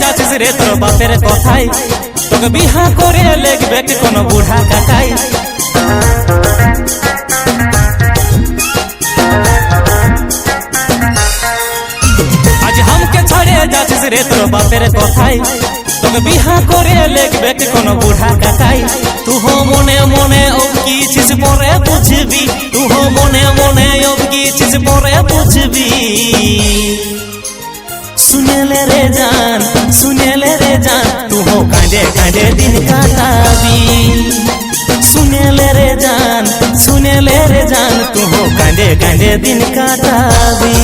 যাচ্ছিস রে তোর বাপের কথাই, তোকে বিহা করে লেগবে কোন বুড়া কাকাই। আজ হামকে ছাড়ে যাচ্ছিস রে তোর বাপের কথাই, তোকে বিহা করে লেগবে কোন বুড়া কাকাই। তুহো মনে মনে অবকিছিস পরে বুঝবি, তুহো মনে মনে অবকিছিস পরে বুঝবি। सुनेले रे जान, सुनेले रे जान, तू हो कांदे कांदे दिन काटाबी। सुनेले रे जान, सुनेले रे जान, तू हो कांदे कांदे दिन काटाबी।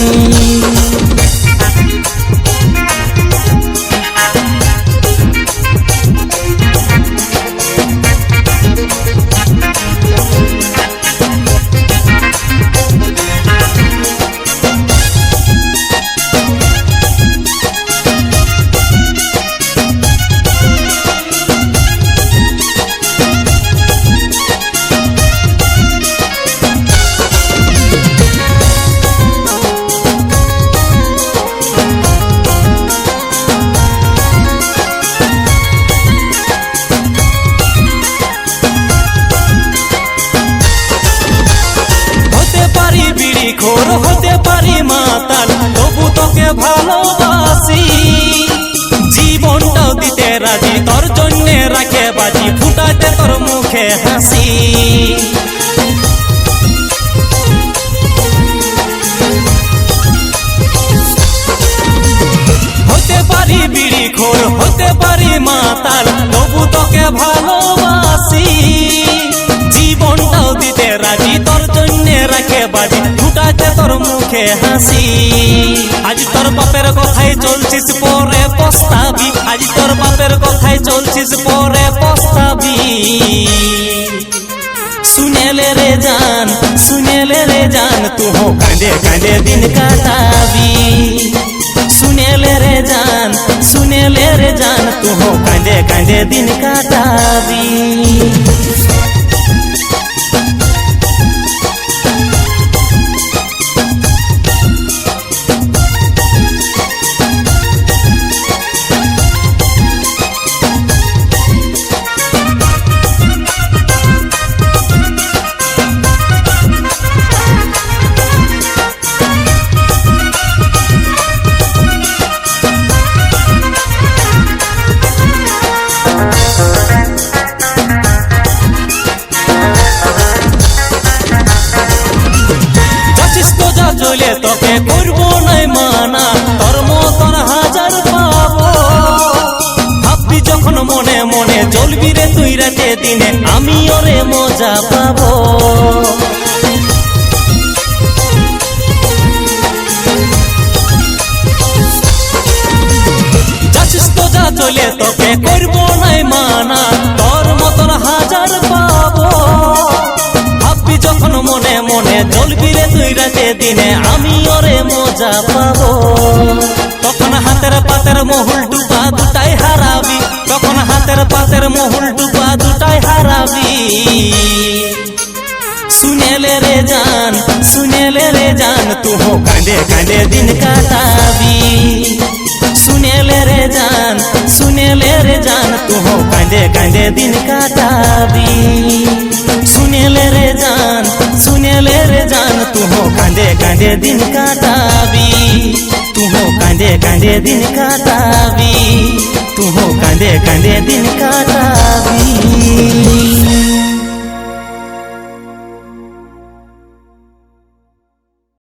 খোর হতে পারি মাতাল, তবু তোকে ভালোবাসি। জীবনটাও দিতে রাজি, তোর জন্যে রাখে বাজি, ফুটাতে তোর মুখে হাসি। হতে পারি বিড়ি খোর, হতে পারি মাতাল, তবু তোকে ভালোবাসি। জীবনটাও দিতে রাজি, তোর জন্যে রাখে বাজি, ফুটাতে তোর মুখে হাসি। আজ তোর বাপের কথাই চলছিস পরে পস্তাবি, আজ তোর বাপের কথাই চলছিস পরে পস্তাবি। सुनेले रे जान, सुनेले रे जान, तू हो कांदे कांदे दिन काटाबी। सुनेले रे जान, सुनेले रे जान, तू हो कांदे कांदे दिन काटाबी। চলে তোকে করবো নাই মানা, তোর মতন হাজার পাবো। ভাববি যখন মনে মনে চলবি রে তুই রাতে দিনে, আমি ওরে মজা পাবো। যাচ্ছিস তো যা চলে তোকে করবো নাই মানা, তোর মতন হাজার পাবো। ভাববি যখন মনে মনে চলবি রে তুই রাতে দিনে, আমি ওরে মজা পাবো। তখন হাতের পাতের মহুল ডুবা দুটাই হারাবি, তখন হাতের পাতের মহুল ডুবা দুটাই হারাবি। सुनेले रे जान, सुनेले रे जान, तू हो कांदे कांदे दिन काटाबी। सुनेले रे जान, सुनेले रे जान, तू हो कांदे कांदे दिन काटाबी। सुनेले रे जान, सुनेले रे जान, तू हो कांदे कांदे दिन काटाबी। तू हो कांदे कांदे दिन काटाबी, तू हो कांदे कांदे दिन काटाबी।